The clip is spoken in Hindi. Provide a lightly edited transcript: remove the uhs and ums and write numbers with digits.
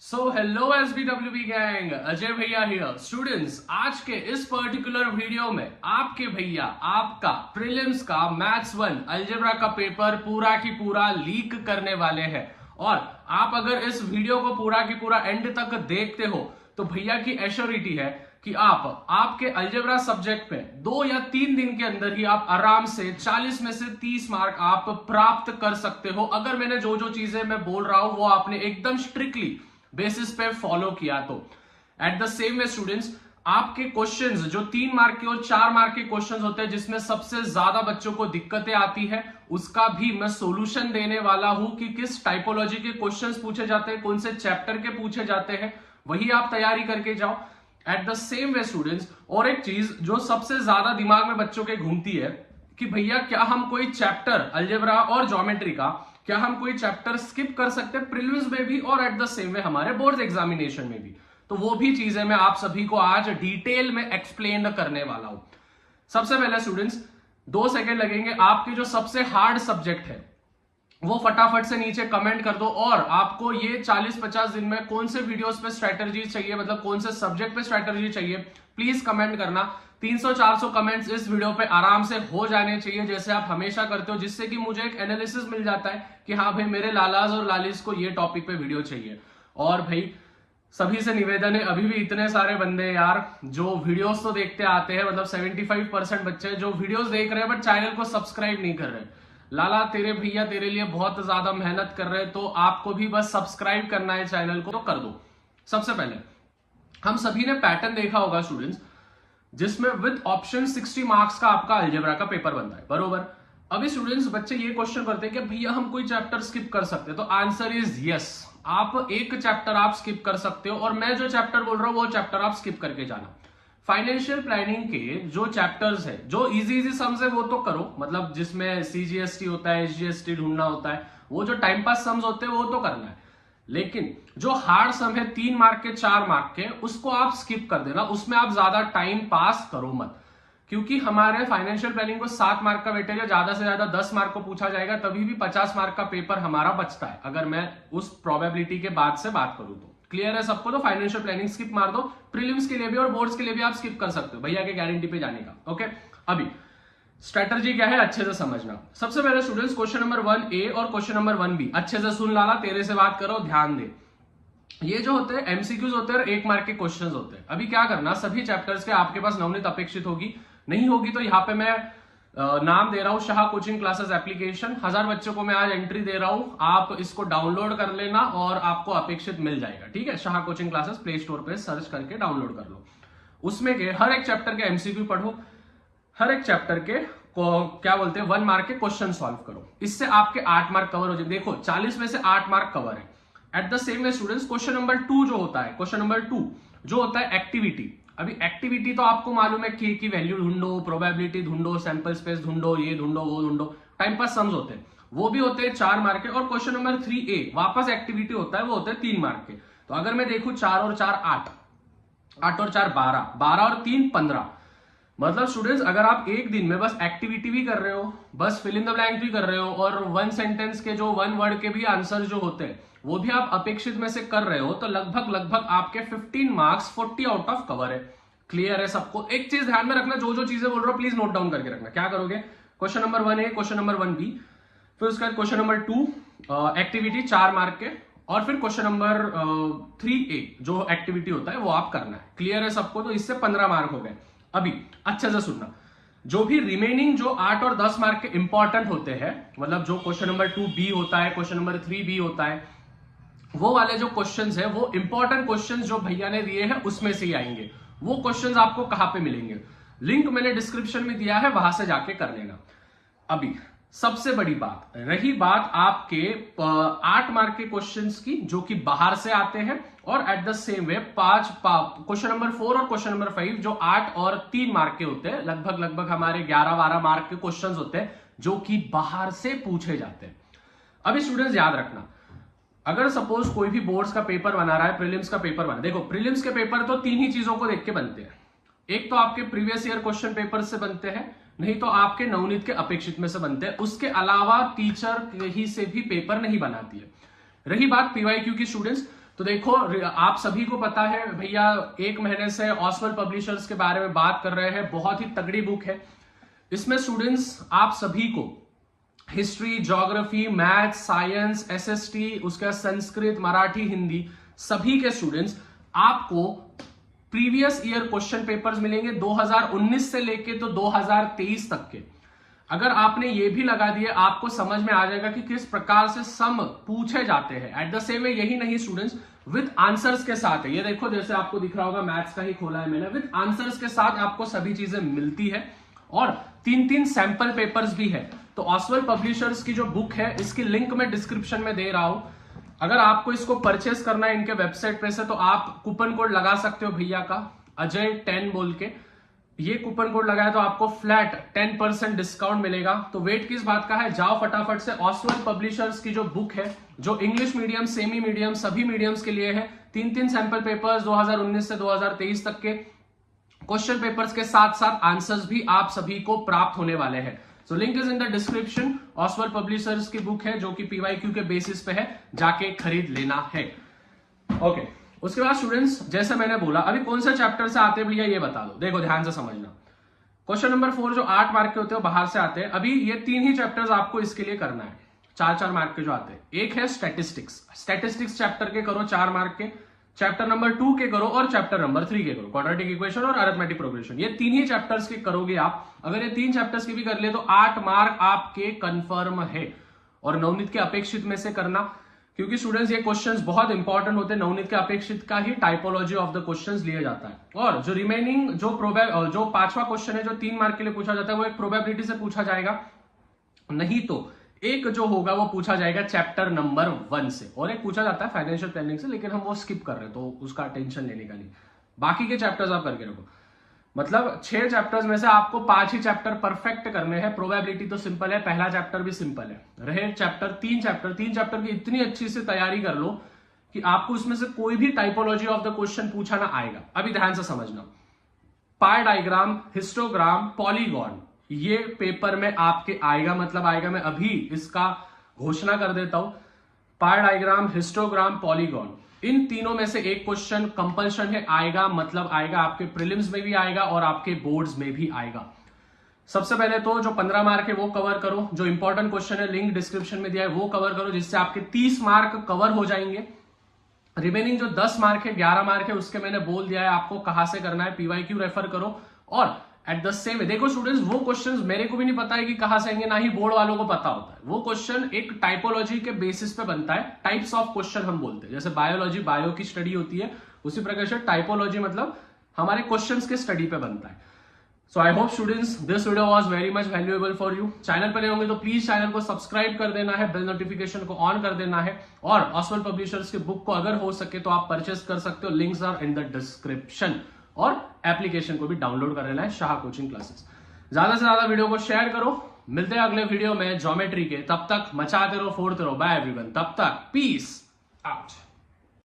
So hello SBWB gang, Ajay भैया हियर। स्टूडेंट्स, आज के इस पर्टिकुलर वीडियो में आपके भैया आपका प्रीलिम्स का मैथ्स 1 अलजेब्रा का पेपर पूरा की पूरा लीक करने वाले हैं। और आप अगर इस वीडियो को पूरा की पूरा एंड तक देखते हो तो भैया की एश्योरिटी है कि आप आपके अलजेब्रा सब्जेक्ट में 2 या 3 दिन के अंदर ही आप आराम से 40 में से 30 मार्क आप प्राप्त कर सकते हो। अगर मैंने जो जो चीजें मैं बोल रहा हूं वो आपने एकदम स्ट्रिक्टली बेसिस पे फॉलो किया तो। At the same way students, आपके क्वेश्चंस जो 3 मार्क के और 4 मार्क के क्वेश्चंस होते हैं जिसमें सबसे ज्यादा बच्चों को दिक्कतें आती है, उसका भी मैं सॉल्यूशन देने वाला हूं कि किस टाइपोलॉजी के क्वेश्चंस पूछे जाते हैं, कौन से चैप्टर के पूछे जाते हैं, वही आप तैयारी करके जाओ। At the same way students, और एक चीज जो सबसे ज्यादा दिमाग में बच्चों के घूमती है कि भैया क्या हम कोई चैप्टर अलजेब्रा और ज्योमेट्री का क्या हम कोई चैप्टर स्किप कर सकते हैं प्रीलिम्स में भी और एट द सेम वे हमारे बोर्ड एग्जामिनेशन में भी। तो वो भी चीजें मैं आप सभी को आज डिटेल में एक्सप्लेन करने वाला हूं। सबसे पहले स्टूडेंट्स, 2 सेकेंड लगेंगे। आपके जो सबसे हार्ड सब्जेक्ट है वो फटाफट से नीचे कमेंट कर दो। और आपको ये 40-50 दिन में कौन से वीडियोस पे स्ट्रेटजी चाहिए, मतलब कौन से सब्जेक्ट पे स्ट्रेटजी चाहिए, प्लीज कमेंट करना। 300-400 कमेंट्स इस वीडियो पे आराम से हो जाने चाहिए जैसे आप हमेशा करते हो, जिससे कि मुझे एक एनालिसिस मिल जाता है कि हाँ भाई मेरे लालाज और लालिस को ये टॉपिक पे वीडियो चाहिए। और भाई सभी से निवेदन है, अभी भी इतने सारे बंदे यार जो वीडियोस तो देखते आते हैं, मतलब 75% बच्चे जो वीडियोस देख रहे हैं बट चैनल को सब्सक्राइब नहीं कर रहे। लाला तेरे भैया तेरे लिए बहुत ज्यादा मेहनत कर रहे हैं, तो आपको भी बस सब्सक्राइब करना है चैनल को, तो कर दो। सबसे पहले हम सभी ने पैटर्न देखा होगा स्टूडेंट्स, जिसमें विद ऑप्शन 60 मार्क्स का आपका अलजेब्रा का पेपर बनता है, बरोबर। अभी स्टूडेंट्स बच्चे ये क्वेश्चन करते हैं कि भैया हम कोई चैप्टर स्किप कर सकते हैं, तो आंसर इज यस। आप एक चैप्टर आप स्किप कर सकते हो, और मैं जो चैप्टर बोल रहा हूं वो चैप्टर आप स्किप करके जाना। फाइनेंशियल प्लानिंग के जो चैप्टर्स है, जो इजी सम्स है वो तो करो, मतलब जिसमें CGST होता है, SGST ढूंढना होता है, वो जो टाइम पास सम्स होते हैं वो तो करना है। लेकिन जो हार्ड सम है 3 मार्क के 4 मार्क के, उसको आप स्किप कर देना, उसमें आप ज्यादा टाइम पास करो मत। क्योंकि हमारे फाइनेंशियल प्लानिंग को 7 मार्क का वेटेज है, ज्यादा से ज्यादा 10 मार्क को पूछा जाएगा, तभी भी 50 मार्क का पेपर हमारा बचता है, अगर मैं उस प्रोबेबिलिटी के बाद से बात करूं तो। क्लियर है सबको? तो फाइनेंशियल प्लानिंग स्किप मार दो। प्रीलिम्स के लिए भी और बोर्ड्स के लिए भी आप स्किप कर सकते हो, भैया के गारंटी पे जाने का। ओके, अभी स्ट्रेटजी क्या है अच्छे से समझना। सबसे पहले स्टूडेंट्स, क्वेश्चन नंबर 1A और क्वेश्चन नंबर 1B अच्छे से सुन, लाला तेरे से बात करो, ध्यान दे। ये जो होते हैं MCQs होते हैं और 1 मार्क के क्वेश्चंस होते हैं। अभी क्या करना, सभी चैप्टर्स के आपके पास नवनीत अपेक्षित होगी, नहीं होगी तो यहाँ पे मैं नाम दे रहा हूं, शाह कोचिंग क्लासेस एप्लीकेशन। 1000 बच्चों को मैं आज एंट्री दे रहा हूं, आप इसको डाउनलोड कर लेना और आपको अपेक्षित मिल जाएगा। ठीक है, Shah coaching classes play store पे सर्च करके डाउनलोड कर लो। उसमें के हर एक चैप्टर के MCQ पढ़ो, हर एक चैप्टर के क्या बोलते हैं 1 मार्क के क्वेश्चन सॉल्व करो। इससे आपके 8 मार्क कवर हो जाए। देखो 40 में से 8 मार्क कवर है। At the same way students, question number 2 जो होता है, क्वेश्चन नंबर 2 जो होता है एक्टिविटी। अभी एक्टिविटी तो आपको मालूम है, K की वैल्यू ढूंढो, प्रोबेबिलिटी ढूंढो, सैंपल स्पेस ढूंढो, ये ढूंढो वो ढूंढो, टाइम पास सम्स होते हैं, वो भी होते हैं 4 मार्क के। और क्वेश्चन नंबर 3A वापस एक्टिविटी होता है, वो होता है 3 मार्क के। तो अगर मैं देखूं 4 और 4 8, 8 और 4 12, 12 और 3 15। मतलब स्टूडेंट्स अगर आप एक दिन में बस एक्टिविटी भी कर रहे हो, बस फिल इन द ब्लैंक भी कर रहे हो, और 1 सेंटेंस के जो 1 वर्ड के भी आंसर जो होते हैं वो भी आप अपेक्षित में से कर रहे हो, तो लगभग आपके 15 मार्क्स 40 आउट ऑफ कवर है। क्लियर है सबको? एक चीज ध्यान में रखना, जो जो चीजें बोल रहा हूं प्लीज नोट डाउन करके रखना। क्या करोगे, question number 1A, question number 1B, फिर उसके बाद क्वेश्चन नंबर 2 एक्टिविटी 4 मार्क के, और फिर क्वेश्चन नंबर 3A जो एक्टिविटी होता है वो आप करना है। क्लियर है सबको? तो इससे 15 मार्क हो गए। अभी अच्छे से सुनना, जो भी रिमेनिंग जो 8 और 10 मार्क के इंपॉर्टेंट होते हैं, मतलब जो क्वेश्चन नंबर 2B होता है, क्वेश्चन नंबर 3B होता है, वो वाले जो क्वेश्चंस है वो इंपॉर्टेंट क्वेश्चंस जो भैया ने दिए हैं उसमें से ही आएंगे। वो क्वेश्चंस आपको कहां पे मिलेंगे, लिंक मैंने डिस्क्रिप्शन में दिया है, वहां से जाके कर लेना। अभी सबसे बड़ी बात रही बात आपके 8 मार्क के क्वेश्चंस की, जो कि बाहर से आते हैं, और at the same way question number 4 और क्वेश्चन नंबर 5 जो 8 और 3 मार्क के होते हैं, लगभग हमारे 11-12 मार्क के क्वेश्चंस होते हैं जो कि बाहर से पूछे जाते हैं। अभी स्टूडेंट्स याद रखना, अगर सपोज कोई भी बोर्ड्स का पेपर बना रहा है, प्रीलिम्स का पेपर बना, देखो प्रीलिम्स के पेपर तो 3 ही चीजों को देख के बनते हैं। एक तो आपके प्रीवियस ईयर क्वेश्चन पेपर से बनते हैं, नहीं तो आपके नवनीत के अपेक्षित में से बनते हैं। उसके अलावा टीचर ही से भी पेपर नहीं बनाती है। रही बात PYQ की स्टूडेंट्स, तो देखो, आप सभी को पता है भैया, 1 महीने से ऑसवेल्ड पब्लिशर्स के बारे में बात कर रहे हैं। बहुत ही तगड़ी बुक है। इसमें स्टूडेंट्स आप सभी को history, geography, math, science, SST, उसके बाद संस्कृत, मराठी, हिंदी, सभी के स्टूडेंट्स आपको प्रीवियस ईयर क्वेश्चन पेपर्स मिलेंगे 2019 से लेके तो 2023 तक के। अगर आपने ये भी लगा दिए, आपको समझ में आ जाएगा कि किस प्रकार से सम पूछे जाते हैं। एट द सेम वे यही नहीं स्टूडेंट्स, विद आंसर्स के साथ है। ये देखो, जैसे आपको दिख रहा होगा, मैथ्स का ही खोला है मैंने। विद आंसर्स के साथ आपको सभी चीजें मिलती है और 3-3 सैंपल पेपर्स भी है। तो ऑसवेल्ड पब्लिशर्स की जो बुक है, इसकी लिंक मैं डिस्क्रिप्शन में दे रहा हूं। अगर आपको इसको परचेस करना है इनके वेबसाइट पे से, तो आप कूपन कोड लगा सकते हो भैया का, अजय 10 बोल के। ये कूपन कोड लगाया तो आपको फ्लैट 10% डिस्काउंट मिलेगा। तो वेट किस बात का है, जाओ फटाफट से। ऑसवेल्ड पब्लिशर्स की जो बुक है, जो इंग्लिश मीडियम, सेमी मीडियम, सभी मीडियम्स के लिए है, 3-3 सैंपल पेपर्स 2019 से 2023 तक के क्वेश्चन पेपर्स के साथ साथ आंसर्स भी आप सभी को प्राप्त होने वाले हैं। So link is in the description. Oswaal publishers की बुक है जो कि पीवाईक्यू के बेसिस पे है, जाके खरीद लेना है। ओके, उसके बाद स्टूडेंट्स, जैसे मैंने बोला, अभी कौन से चैप्टर से आते हैं भैया ये बता दो। देखो ध्यान से समझना। क्वेश्चन नंबर 4 जो 8 मार्क के होते हैं बाहर से आते हैं। अभी ये 3 ही चैप्टर्स आपको इसके लिए करना है, 4-4 मार्क के जो आते हैं। एक है स्टैटिस्टिक्स चैप्टर के करो 4 मार्क के, चैप्टर नंबर 2 के करो और चैप्टर नंबर 3 के करो, क्वाड्रेटिक इक्वेशन और अरिथमेटिक प्रोग्रेशन। ये 3 ही चैप्टर्स के करोगे आप। अगर ये 3 चैप्टर्स के भी कर ले तो 8 मार्क आपके कंफर्म है। और नवनीत के अपेक्षित में से करना, क्योंकि स्टूडेंट्स ये क्वेश्चंस बहुत इंपॉर्टेंट होते हैं। नवनीत के अपेक्षित का ही टाइपोलॉजी ऑफ द क्वेश्चंस लिया जाता है। और जो रिमेनिंग जो 5वां क्वेश्चन है जो 3 मार्क के लिए पूछा जाता है, वो एक प्रोबेबिलिटी से पूछा जाएगा, नहीं तो एक जो होगा वो पूछा जाएगा चैप्टर नंबर 1 से, और एक पूछा जाता है फाइनेंशियल प्लानिंग से, लेकिन हम वो स्किप कर रहे हैं तो उसका टेंशन लेने का नहीं। बाकी के चैप्टर्स आप करके रखो। मतलब 6 चैप्टर्स में से आपको 5 ही चैप्टर परफेक्ट करने हैं। प्रोबेबिलिटी तो सिंपल है, पहला चैप्टर भी सिंपल है। रहे चैप्टर 3 चैप्टर की इतनी अच्छी से तैयारी कर लो कि आपको उसमें से कोई भी टाइपोलॉजी ऑफ द क्वेश्चन पूछा ना आएगा। अभी ध्यान से समझना, पाई डायग्राम, हिस्टोग्राम, पॉलीगॉन, ये पेपर में आपके आएगा। मतलब आएगा, मैं अभी इसका घोषणा कर देता हूं। पाई डायग्राम, हिस्टोग्राम, पॉलीगॉन, इन तीनों में से एक क्वेश्चन कंपल्शन है आएगा। मतलब आएगा, आपके प्रीलिम्स में भी आएगा और आपके बोर्ड्स में भी आएगा। सबसे पहले तो जो 15 मार्क है वो कवर करो। जो इंपॉर्टेंट क्वेश्चन है लिंक डिस्क्रिप्शन में दिया है वो कवर करो, जिससे आपके 30 मार्क कवर हो जाएंगे। रिमेनिंग जो 10 मार्क है, 11 मार्क है, उसके मैंने बोल दिया है आपको कहां से करना है। पीवाईक्यू रेफर करो। और एट द सेम वे देखो स्टूडेंट्स, वो क्वेश्चंस मेरे को भी नहीं पता है कि कहां से आएंगे, ना ही बोर्ड वालों को पता होता है। वो क्वेश्चन एक टाइपोलॉजी के बेसिस पे बनता है। टाइप्स ऑफ क्वेश्चन हम बोलते हैं। जैसे बायोलॉजी, बायो की स्टडी होती है, उसी प्रकार से टाइपोलॉजी मतलब हमारे क्वेश्चंस के स्टडी पे बनता है। So I hope students this video was very much valuable for you. Channel पर नए होंगे तो प्लीज चैनल को सब्सक्राइब कर देना है, बेल नोटिफिकेशन को ऑन कर देना है। और ऑसवेल्ड पब्लिशर्स की बुक को अगर हो सके तो आप परचेस कर सकते हो, links are in the description. और एप्लीकेशन को भी डाउनलोड कर लेना है, शाह कोचिंग क्लासेस। ज्यादा से ज्यादा वीडियो को शेयर करो। मिलते हैं अगले वीडियो में ज्योमेट्री के। तब तक मचाते रहो, फोड़ते रहो। बाय एवरीवन, तब तक पीस आउट।